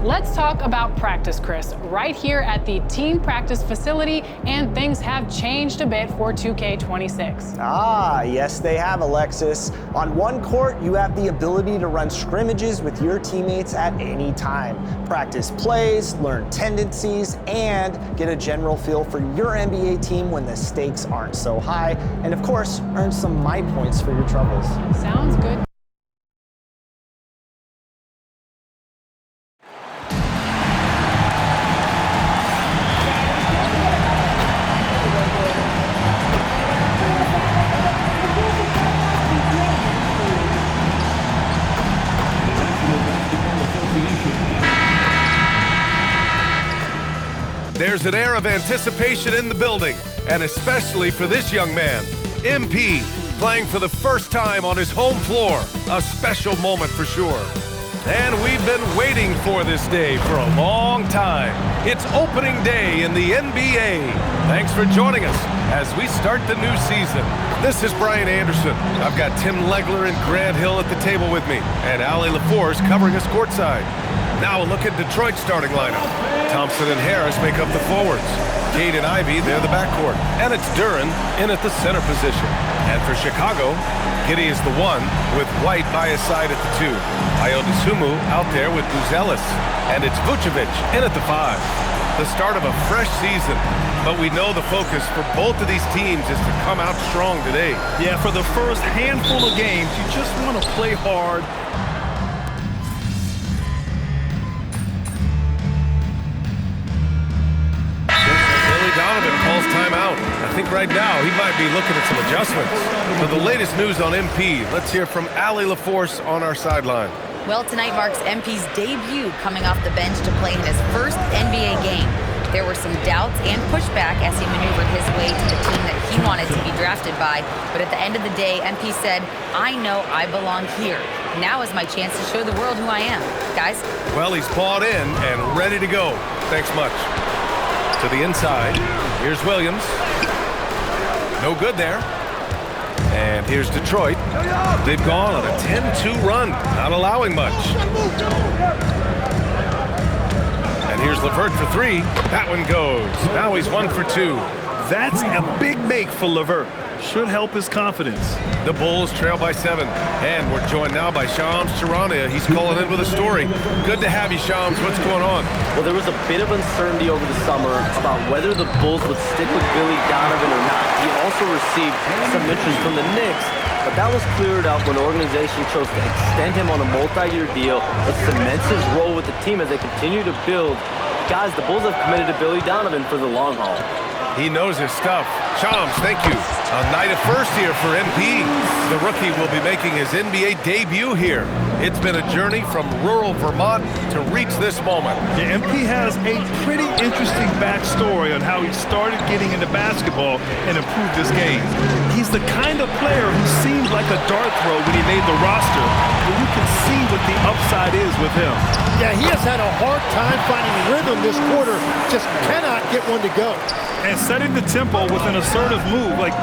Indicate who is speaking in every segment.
Speaker 1: Let's talk about practice, Chris. Right here at the team practice facility, and things have changed a bit for 2K26.
Speaker 2: Ah, yes they have, Alexis. On one court, you have the ability to run scrimmages with your teammates at any time. Practice plays, learn tendencies, and get a general feel for your NBA team when the stakes aren't so high. And of course, earn some my points for your troubles.
Speaker 1: Sounds good.
Speaker 3: There's an air of anticipation in the building, and especially for this young man, MP, playing for the first time on his home floor. A special moment for sure. And we've been waiting for this day for a long time. It's opening day in the NBA. Thanks for joining us as we start the new season. This is Brian Anderson. I've got Tim Legler and Grant Hill at the table with me, and Allie LaForce covering us courtside. Now a look at Detroit's starting lineup. Thompson and Harris make up the forwards. Cade and Ivy, they're the backcourt. And it's Duren in at the center position. And for Chicago, Giddey is the one, with White by his side at the 2. Ayo out there with Buzelis. And it's Vucevic in at the 5. The start of a fresh season, but we know the focus for both of these teams is to come out strong today.
Speaker 4: Yeah, for the first handful of games, you just want to play hard.
Speaker 3: Calls timeout. I think right now he might be looking at some adjustments. For the latest news on MP, let's hear from Allie LaForce on our sideline.
Speaker 5: Well, tonight marks MP's debut coming off the bench to play in his first NBA game. There were some doubts and pushback as he maneuvered his way to the team that he wanted to be drafted by. But at the end of the day, MP said, "I know I belong here. Now is my chance to show the world who I am." Guys?
Speaker 3: Well, he's bought in and ready to go. Thanks much. To the inside. Here's Williams. No good there. And here's Detroit. They've gone on a 10-2 run, not allowing much. And here's LeVert for 3. That one goes. Now he's 1 for 2.
Speaker 4: That's a big make for LeVert. Should help his confidence.
Speaker 3: The Bulls trail by 7. And we're joined now by Shams Charania. He's calling in with a story. Good to have you, Shams. What's going on?
Speaker 6: Well, there was a bit of uncertainty over the summer about whether the Bulls would stick with Billy Donovan or not. He also received some interest from the Knicks, but that was cleared up when the organization chose to extend him on a multi-year deal. It cements his role with the team as they continue to build. Guys, the Bulls have committed to Billy Donovan for the long haul.
Speaker 3: He knows his stuff. Shams, thank you. A night of first here for MP. The rookie will be making his NBA debut here. It's been a journey from rural Vermont to reach this moment.
Speaker 4: Yeah, MP has a pretty interesting backstory on how he started getting into basketball and improved his game. He's the kind of player who seemed like a dart throw when he made the roster, but you can see what the upside is with him.
Speaker 7: Yeah, he has had a hard time finding rhythm this quarter, just cannot get one to go.
Speaker 4: And setting the tempo with an assertive move. Like,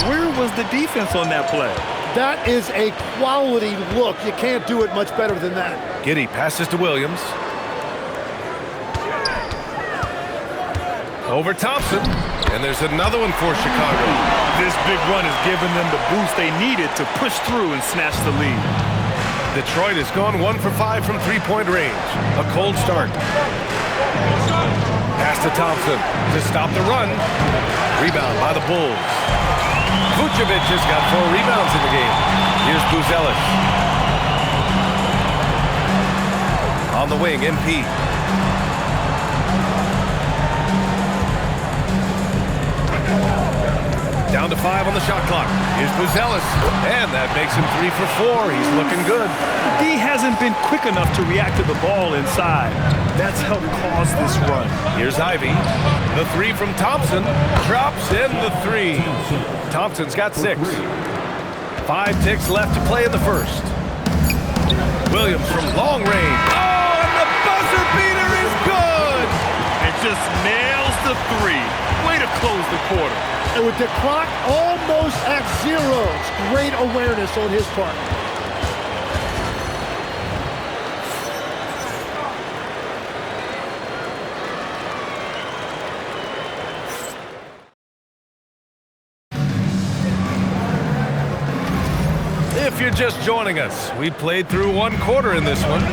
Speaker 4: where was the defense on that play?
Speaker 7: That is a quality look. You can't do it much better than that.
Speaker 3: Giddey passes to Williams. Over Thompson. And there's another one for Chicago.
Speaker 4: This big run has given them the boost they needed to push through and snatch the lead.
Speaker 3: Detroit has gone 1 for 5 from three-point range. A cold start. Pass to Thompson to stop the run. Rebound by the Bulls. Vucevic has got 4 rebounds in the game. Here's Buzelis. On the wing, MP. Down to 5 on the shot clock. Here's Buzelis. And that makes him 3 for 4. He's looking good.
Speaker 4: D hasn't been quick enough to react to the ball inside. That's helped cause this run.
Speaker 3: Here's Ivy. The 3 from Thompson. Drops in the 3. Thompson's got 6. 5 ticks left to play in the first. Williams from long range. Oh, and the buzzer beater is good!
Speaker 7: And with the clock almost at 0, great awareness on his part.
Speaker 3: If you're just joining us, we played through 1 quarter in this one.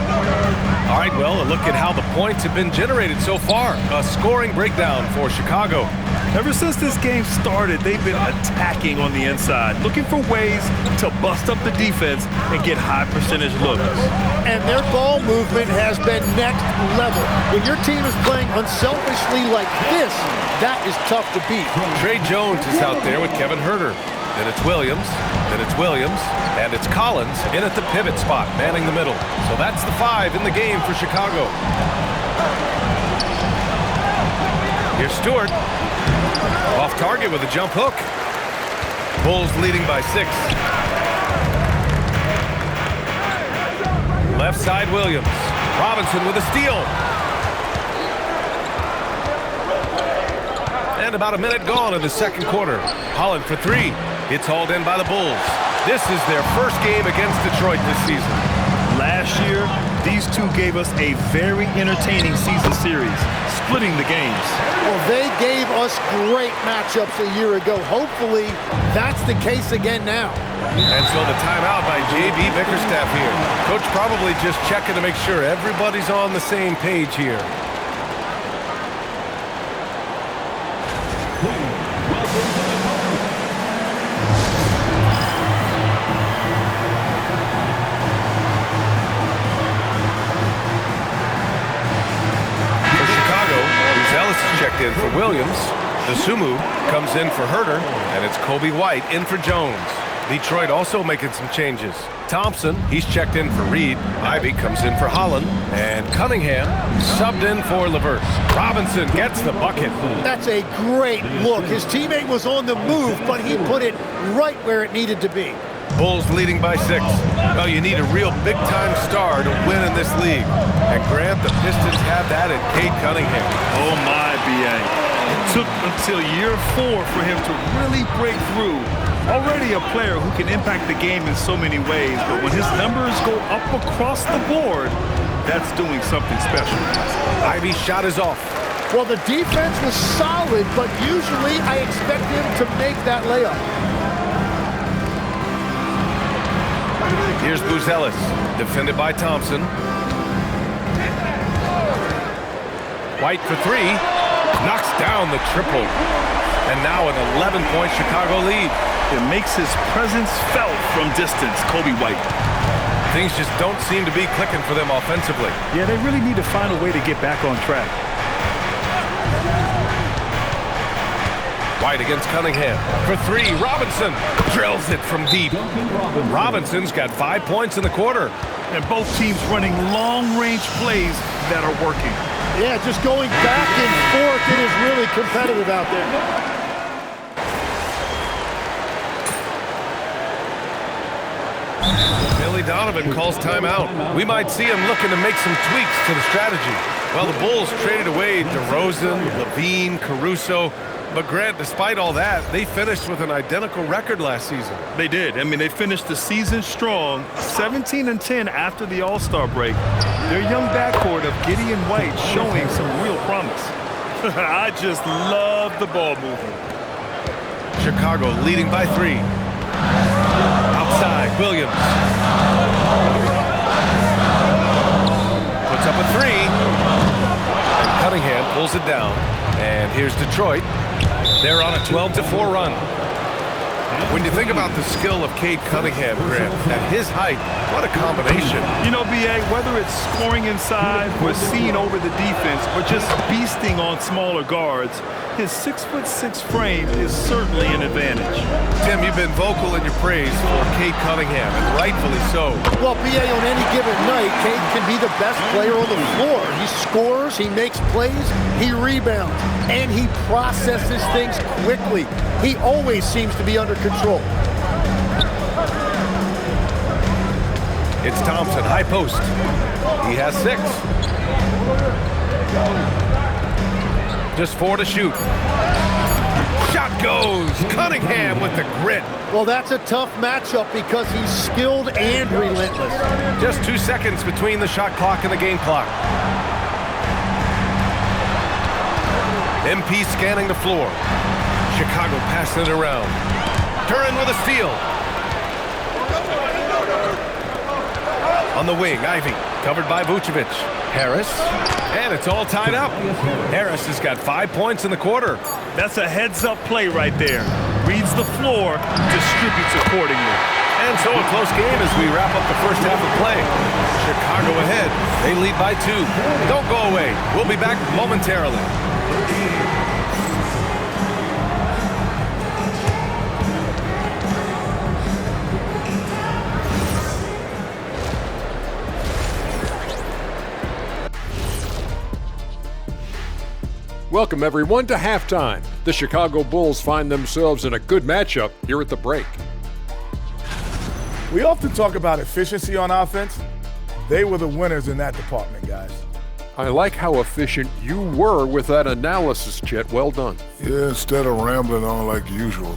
Speaker 3: All right, well, a look at how the points have been generated so far. A scoring breakdown for Chicago.
Speaker 4: Ever since this game started, they've been attacking on the inside, looking for ways to bust up the defense and get high percentage looks.
Speaker 7: And their ball movement has been next level. When your team is playing unselfishly like this, that is tough to beat.
Speaker 3: Trey Jones is out there with Kevin Herter. Then it's Williams, and it's Collins in at the pivot spot, manning the middle. So that's the 5 in the game for Chicago. Here's Stewart. Off target with a jump hook. Bulls leading by 6. Left side Williams. Robinson with a steal. And about a minute gone in the second quarter. Holland for 3. It's hauled in by the Bulls. This is their first game against Detroit this season.
Speaker 4: Last year, these two gave us a very entertaining season series, splitting the games.
Speaker 7: Well, they gave us great matchups a year ago. Hopefully, that's the case again now.
Speaker 3: And so the timeout by J.B. Bickerstaff here. Coach probably just checking to make sure everybody's on the same page here. Checked in for Williams. Sumu comes in for Herter, and it's Kobe White in for Jones. Detroit also making some changes. Thompson, he's checked in for Reed. Ivy comes in for Holland, and Cunningham subbed in for LeVert. Robinson gets the bucket.
Speaker 7: That's a great look. His teammate was on the move, but he put it right where it needed to be.
Speaker 3: Bulls leading by 6. Well, you need a real big-time star to win in this league. And Grant, the Pistons have that in Cade Cunningham.
Speaker 4: Oh my, B.A. It took until year 4 for him to really break through. Already a player who can impact the game in so many ways, but when his numbers go up across the board, that's doing something special.
Speaker 3: Ivy's shot is off.
Speaker 7: Well, the defense was solid, but usually I expect him to make that layup.
Speaker 3: Here's Buzelis, defended by Thompson. White for 3, knocks down the triple. And now an 11-point Chicago lead.
Speaker 4: It makes his presence felt from distance, Kobe White.
Speaker 3: Things just don't seem to be clicking for them offensively.
Speaker 4: Yeah, they really need to find a way to get back on track.
Speaker 3: White against Cunningham. For 3, Robinson drills it from deep. Robinson's got 5 points in the quarter.
Speaker 4: And both teams running long-range plays that are working.
Speaker 7: Yeah, just going back and forth. It is really competitive out there.
Speaker 3: Billy Donovan calls timeout. We might see him looking to make some tweaks to the strategy. Well, the Bulls traded away DeRozan, Levine, Caruso. But Grant, despite all that, they finished with an identical record last season.
Speaker 4: They did. I mean, they finished the season strong, 17-10 after the All-Star break. Their young backcourt of Giddey and White showing some real promise. I just love the ball movement.
Speaker 3: Chicago leading by 3. Outside, Williams. Puts up a 3. And Cunningham pulls it down. And here's Detroit. They're on a 12-4 run. When you think about the skill of Cade Cunningham, Grant, at his height, what a combination.
Speaker 4: You know, B.A., whether it's scoring inside or seeing over the defense or just beasting on smaller guards, his 6'6" frame is certainly an advantage.
Speaker 3: Tim, you've been vocal in your praise for Cade Cunningham, and rightfully so.
Speaker 7: Well, B.A., on any given night, Cade can be the best player on the floor. He scores, he makes plays, he rebounds, and he processes things quickly. He always seems to be under control.
Speaker 3: It's Thompson, high post. He has 6. Just 4 to shoot. Shot goes. Cunningham with the grit.
Speaker 7: Well, that's a tough matchup because he's skilled and relentless.
Speaker 3: Just 2 seconds between the shot clock and the game clock. MP scanning the floor. Chicago passing it around. Duran with a steal. On the wing, Ivy, covered by Vucevic. Harris, and it's all tied up. Harris has got 5 points in the quarter.
Speaker 4: That's a heads-up play right there. Reads the floor, distributes accordingly.
Speaker 3: And so a close game as we wrap up the first half of play. Chicago ahead. They lead by 2. Don't go away. We'll be back momentarily.
Speaker 8: Welcome, everyone, to halftime. The Chicago Bulls find themselves in a good matchup here at the break.
Speaker 9: We often talk about efficiency on offense. They were the winners in that department, guys.
Speaker 8: I like how efficient you were with that analysis, Chet. Well done.
Speaker 10: Yeah, instead of rambling on like usual.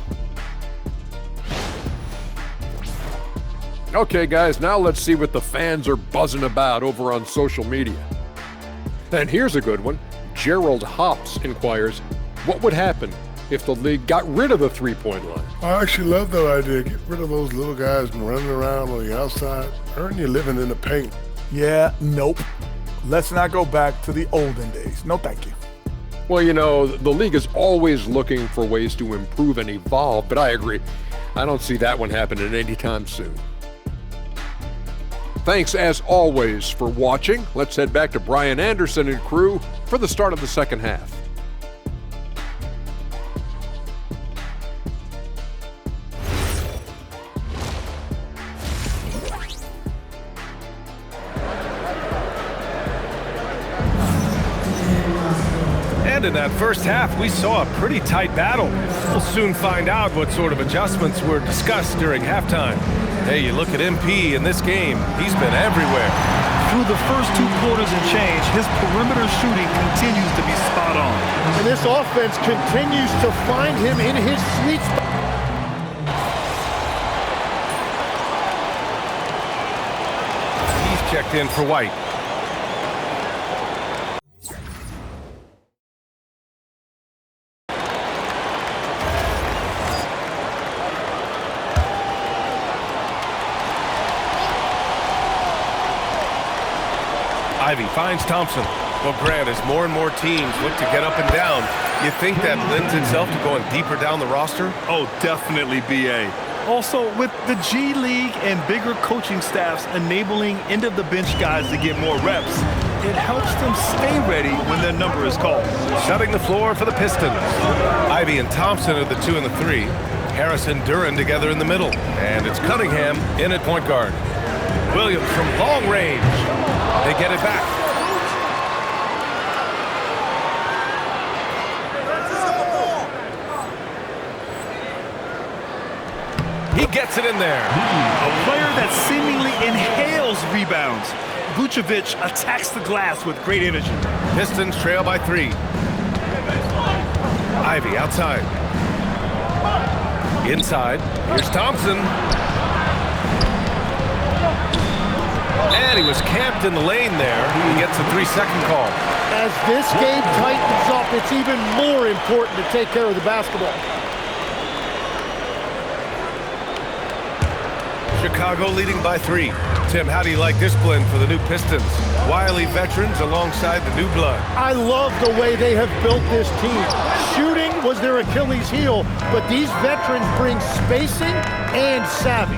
Speaker 8: Okay, guys, now let's see what the fans are buzzing about over on social media. And here's a good one. Gerald Hops inquires, what would happen if the league got rid of the three-point line?
Speaker 10: I actually love that idea. Get rid of those little guys running around on the outside. Earn your living in the paint.
Speaker 9: Yeah, nope. Let's not go back to the olden days. No, thank you.
Speaker 8: Well, you know, the league is always looking for ways to improve and evolve, but I agree. I don't see that one happening anytime soon. Thanks, as always, for watching. Let's head back to Brian Anderson and crew for the start of the second half.
Speaker 3: And in that first half, we saw a pretty tight battle. We'll soon find out what sort of adjustments were discussed during halftime. Hey, you look at MP in this game, he's been everywhere.
Speaker 4: Through the first 2 quarters and change, his perimeter shooting continues to be spot on.
Speaker 7: And this offense continues to find him in his sweet spot.
Speaker 3: He's checked in for White. Ivy finds Thompson. Well, Grant, as more and more teams look to get up and down, you think that lends itself to going deeper down the roster?
Speaker 4: Oh, definitely, BA. Also, with the G League and bigger coaching staffs enabling end-of-the-bench guys to get more reps, it helps them stay ready when their number is called.
Speaker 3: Shutting the floor for the Pistons. Ivy and Thompson are the 2 and the 3. Harris and Duran together in the middle. And it's Cunningham in at point guard. Williams from long range. They get it back. He gets it in there.
Speaker 4: A player that seemingly inhales rebounds. Vucevic attacks the glass with great energy.
Speaker 3: Pistons trail by 3. Ivy outside. Inside. Here's Thompson. And he was camped in the lane there. He gets a 3-second call.
Speaker 7: As this game tightens up, it's even more important to take care of the basketball.
Speaker 3: Chicago leading by 3. Tim, how do you like this blend for the new Pistons? Wily veterans alongside the new blood.
Speaker 7: I love the way they have built this team. Shooting was their Achilles heel, but these veterans bring spacing and savvy.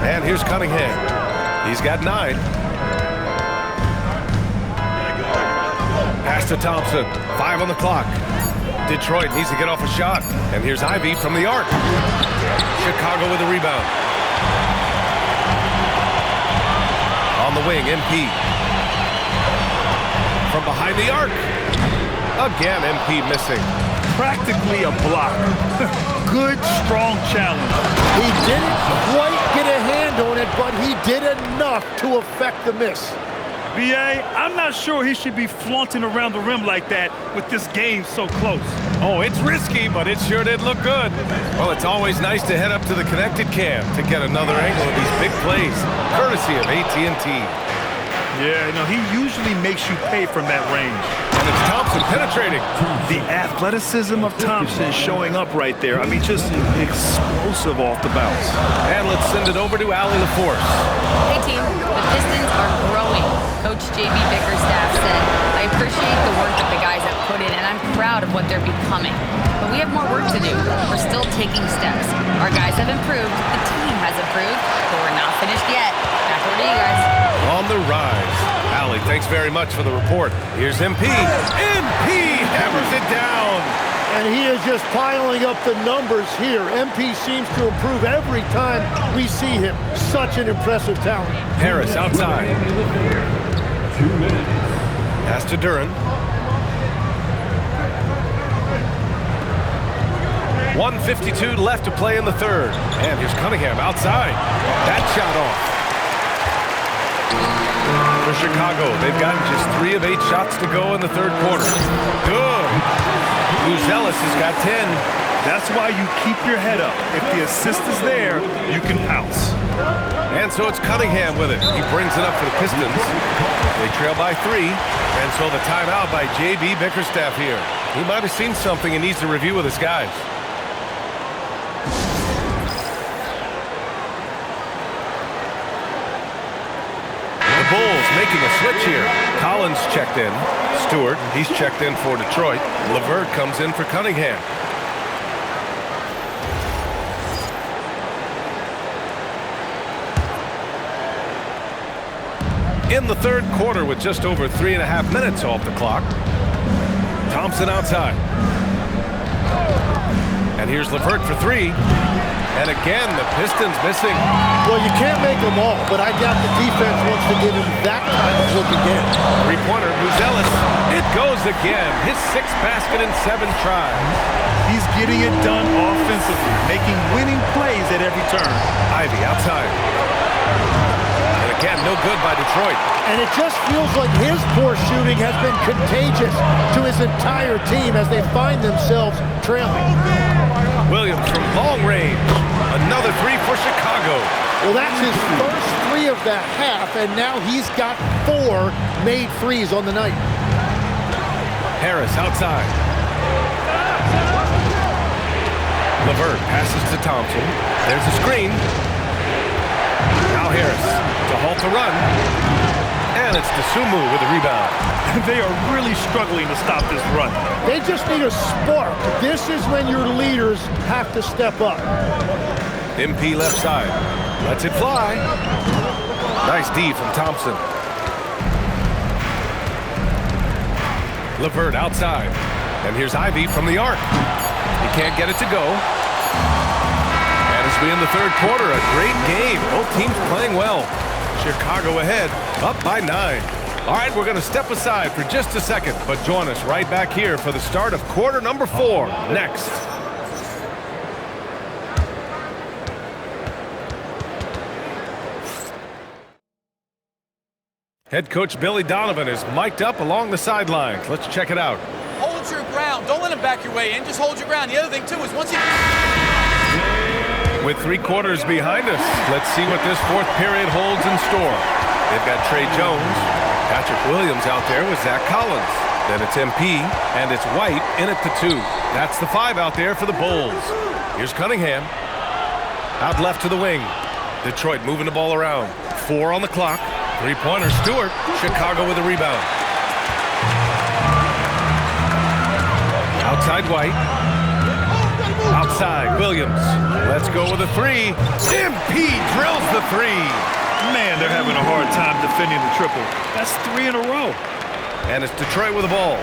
Speaker 3: And here's Cunningham. He's got 9. Pass to Thompson. 5 on the clock. Detroit needs to get off a shot. And here's Ivy from the arc. Chicago with a rebound. On the wing, MP. From behind the arc. Again, MP missing.
Speaker 4: Practically a block. Good, strong challenge.
Speaker 7: He didn't quite get a hand on it, but he did enough to affect the miss.
Speaker 4: B.A., I'm not sure he should be flaunting around the rim like that with this game so close.
Speaker 3: Oh, it's risky, but it sure did look good. Well, it's always nice to head up to the connected cam to get another angle of these big plays, courtesy of AT&T.
Speaker 4: Yeah, you know, he usually makes you pay from that range.
Speaker 3: And it's Thompson penetrating.
Speaker 4: The athleticism of Thompson showing up right there. I mean, just explosive off the bounce.
Speaker 3: And let's send it over to Allie LaForce.
Speaker 5: Hey, team. The Pistons are growing. Coach J.B. Bickerstaff said, I appreciate the work that the guys have put in, and I'm proud of what they're becoming. But we have more work to do. We're still taking steps. Our guys have improved. The team has improved, but we're not finished yet. Back over to you guys.
Speaker 3: On the rise. Allie, thanks very much for the report. Here's MP. MP hammers it down.
Speaker 7: And he is just piling up the numbers here. MP seems to improve every time we see him. Such an impressive talent.
Speaker 3: Harris outside. Pass to Duran. 1:52 left to play in the third. And here's Cunningham outside. That shot off. For Chicago, they've gotten just 3 of 8 shots to go in the third quarter. Good. Ellis has got 10.
Speaker 4: That's why you keep your head up. If the assist is there, you can pounce.
Speaker 3: And so it's Cunningham with it. He brings it up for the Pistons. They trail by 3. And so the timeout by J.B. Bickerstaff here. He might have seen something and needs to review with his guys. The Bulls making a switch here. Collins checked in. Stewart, he's checked in for Detroit. LeVert comes in for Cunningham. In the third quarter with just over 3.5 minutes off the clock. Thompson outside. And here's LeVert for 3. And again, the Pistons missing.
Speaker 7: Well, you can't make them all, but I doubt the defense wants to give him that kind of look again.
Speaker 3: Three-pointer, Ellis. It goes again. His 6th basket in 7 tries.
Speaker 4: He's getting it done offensively, making winning plays at every turn.
Speaker 3: Ivy outside. And again, no good by Detroit.
Speaker 7: And it just feels like his poor shooting has been contagious to his entire team as they find themselves trailing.
Speaker 3: Williams from long range. Another 3 for Chicago.
Speaker 7: Well, that's his first 3 of the half, and now he's got 4 made threes on the night.
Speaker 3: Harris outside. LeVert passes to Thompson. There's a screen. Now Harris to halt the run. And it's Dosunmu with the rebound.
Speaker 4: They are really struggling to stop this run.
Speaker 7: They just need a spark. This is when your leaders have to step up.
Speaker 3: MP left side. Lets it fly. Nice D from Thompson. LeVert outside. And here's Ivy from the arc. He can't get it to go. And as we end the third quarter, a great game. Both teams playing well. Chicago ahead, up by 9. All right, we're going to step aside for just a second, but join us right back here for the start of quarter number 4 next. Head coach Billy Donovan is mic'd up along the sidelines. Let's check it out.
Speaker 11: Hold your ground. Don't let him back your way in. Just hold your ground. The other thing, too, is once he...
Speaker 3: With 3 quarters behind us, let's see what this 4th period holds in store. They've got Trey Jones, Patrick Williams out there with Zach Collins. Then it's MP, and it's White in at the 2. That's the 5 out there for the Bulls. Here's Cunningham. Out left to the wing. Detroit moving the ball around. 4 on the clock. 3-pointer Stewart. Chicago with a rebound. Outside White. Outside Williams. Let's go with a 3. MP drills the 3.
Speaker 4: Man, they're having a hard time defending the triple. That's 3 in a row.
Speaker 3: And it's Detroit with the ball.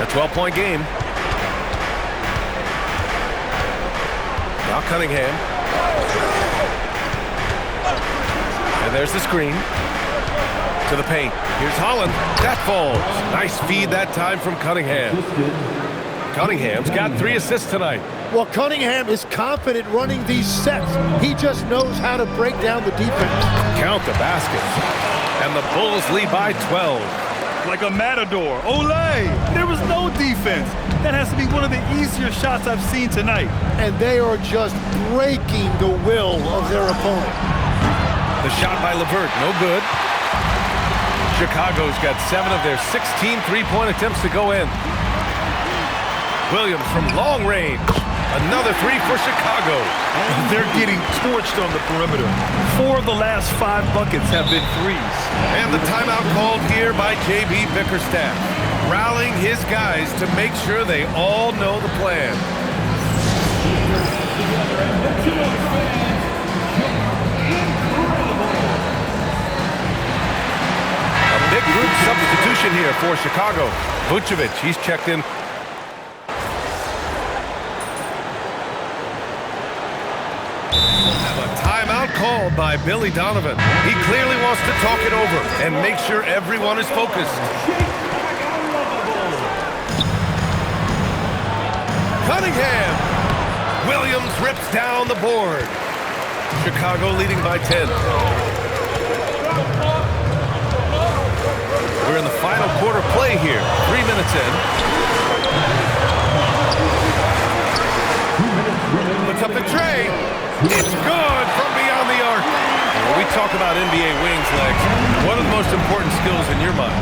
Speaker 3: A 12-point game. Now Cunningham. And there's the screen. To the paint. Here's Holland. That falls. Nice feed that time from Cunningham. Cunningham's got 3 assists tonight.
Speaker 7: Well, Cunningham is confident running these sets. He just knows how to break down the defense.
Speaker 3: Count the baskets. And the Bulls lead by 12.
Speaker 4: Like a matador. Olay! There was no defense. That has to be one of the easier shots I've seen tonight.
Speaker 7: And they are just breaking the will of their opponent.
Speaker 3: The shot by LeVert, no good. Chicago's got 7 of their 16 three-point attempts to go in. Williams from long range. Another 3 for Chicago.
Speaker 4: They're getting torched on the perimeter. 4 of the last 5 buckets have been threes.
Speaker 3: And the timeout called here by J.B. Bickerstaff, rallying his guys to make sure they all know the plan. A big group substitution here for Chicago. Vucevic, he's checked in. Timeout called by Billy Donovan. He clearly wants to talk it over and make sure everyone is focused. Cunningham. Williams rips down the board. Chicago leading by 10. We're in the final quarter play here. 3 minutes in. Puts up the tray. It's good from beyond the arc. When we talk about NBA wings, Lex, what are the most important skills in your mind?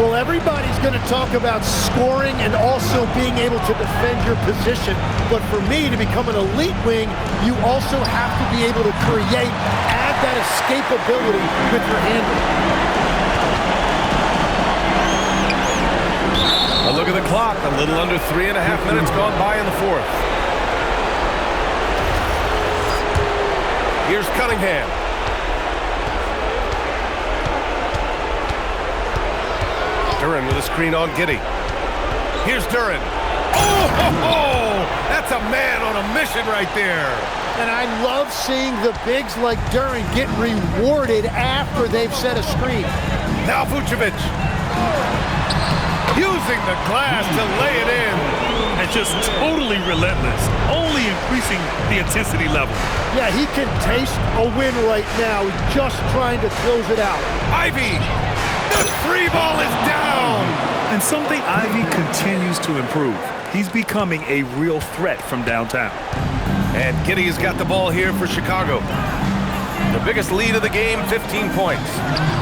Speaker 7: Well, everybody's going to talk about scoring and also being able to defend your position. But for me, to become an elite wing, you also have to be able to create, add that escapability with your handle.
Speaker 3: A look at the clock. A little under 3.5 minutes gone by in the fourth. Here's Cunningham. Duren with a screen on Giddey. Here's Duren. Oh, that's a man on a mission right there.
Speaker 7: And I love seeing the bigs like Duren get rewarded after they've set a screen.
Speaker 3: Now Vucevic. Using the glass to lay it in.
Speaker 4: And just totally relentless, only increasing the intensity level.
Speaker 7: Yeah, he can taste a win right now, just trying to close it out.
Speaker 3: Ivy, the 3 ball is down.
Speaker 4: And something Ivy continues to improve. He's becoming a real threat from downtown.
Speaker 3: And Giddey has got the ball here for Chicago. The biggest lead of the game, 15 points.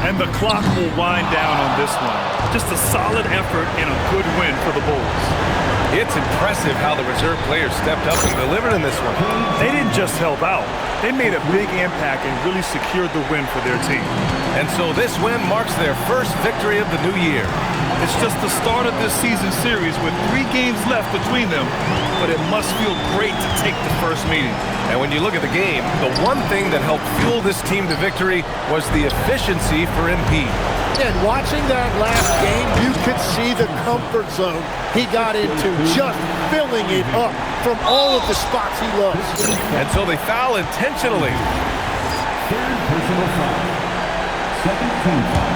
Speaker 4: And the clock will wind down on this one. Just a solid effort and a good win for the Bulls.
Speaker 3: It's impressive how the reserve players stepped up and delivered in this one.
Speaker 4: They didn't just help out. They made a big impact and really secured the win for their team.
Speaker 3: And so this win marks their first victory of the new year.
Speaker 4: It's just the start of this season series with 3 games left between them, but it must feel great to take the first meeting.
Speaker 3: And when you look at the game, the one thing that helped fuel this team to victory was the efficiency for MP.
Speaker 7: And watching that last game, you could see the comfort zone he got into, just filling it up from all of the spots he loves.
Speaker 3: And so they foul intentionally.
Speaker 12: Third personal foul. Second team foul.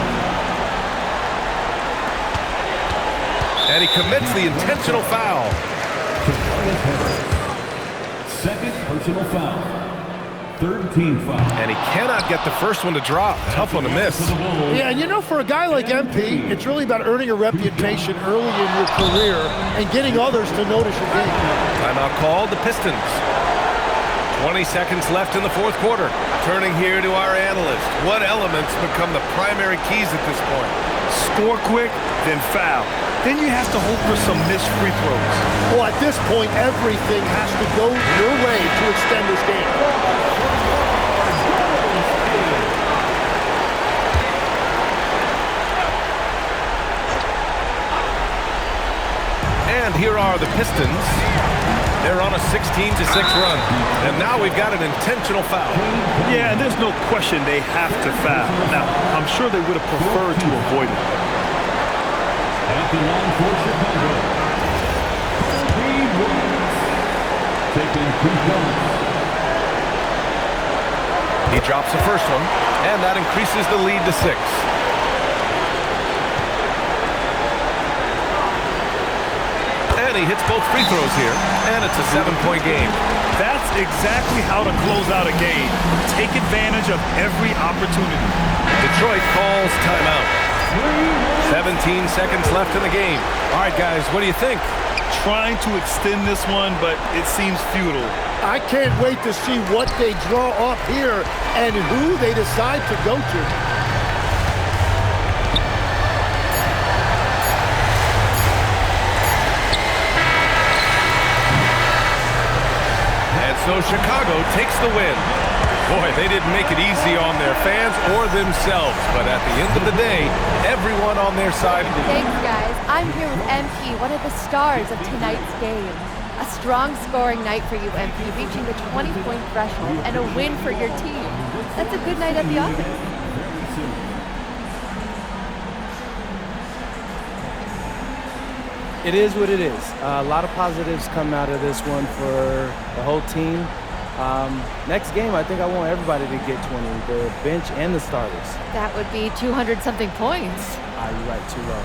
Speaker 3: And he commits the intentional foul.
Speaker 12: Second personal foul. Third team foul.
Speaker 3: And he cannot get the first one to drop. Tough one to miss.
Speaker 7: Yeah, and you know, for a guy like MP, it's really about earning a reputation early in your career and getting others to notice your game.
Speaker 3: Timeout called, the Pistons. 20 seconds left in the fourth quarter. Turning here to our analyst. What elements become the primary keys at this point?
Speaker 4: Score quick, then foul. Then you have to hope for some missed free throws.
Speaker 7: Well, at this point, everything has to go your way to extend this game.
Speaker 3: And here are the Pistons. They're on a 16-6 run. And now we've got an intentional foul.
Speaker 4: Yeah, and there's no question they have to foul. Now, I'm sure they would have preferred to avoid it.
Speaker 12: At the line for Chicago, taking 2 shots.
Speaker 3: He drops the first one, and that increases the lead to 6. And he hits both free throws here, and it's a 7-point game.
Speaker 4: That's exactly how to close out a game. Take advantage of every opportunity.
Speaker 3: The Detroit calls timeout. 17 seconds left in the game. All right, guys, what do you think?
Speaker 4: Trying to extend this one, but it seems futile.
Speaker 7: I can't wait to see what they draw up here and who they decide to go to.
Speaker 3: And so Chicago takes the win. Boy, they didn't make it easy on their fans or themselves, but at the end of the day, everyone on their side.
Speaker 13: Thanks, guys. I'm here with MP, one of the stars of tonight's game. A strong scoring night for you, MP, reaching the 20-point threshold and a win for your team. That's a good night at the office.
Speaker 14: It is what it is. A lot of positives come out of this one for the whole team. Next game, I think I want everybody to get 20, the bench and the starters.
Speaker 13: That would be 200-something points.
Speaker 14: You're right, too low.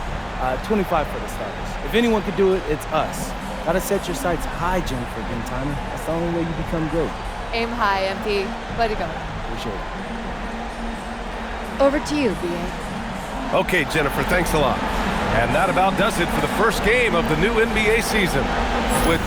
Speaker 14: 25 for the starters. If anyone could do it, it's us. Gotta set your sights high, Jennifer Bentimer. That's the only way you become great.
Speaker 13: Aim high, MP. Way to go.
Speaker 14: Appreciate it.
Speaker 13: Over to you, BA.
Speaker 3: Okay, Jennifer, thanks a lot. And that about does it for the first game of the new NBA season. With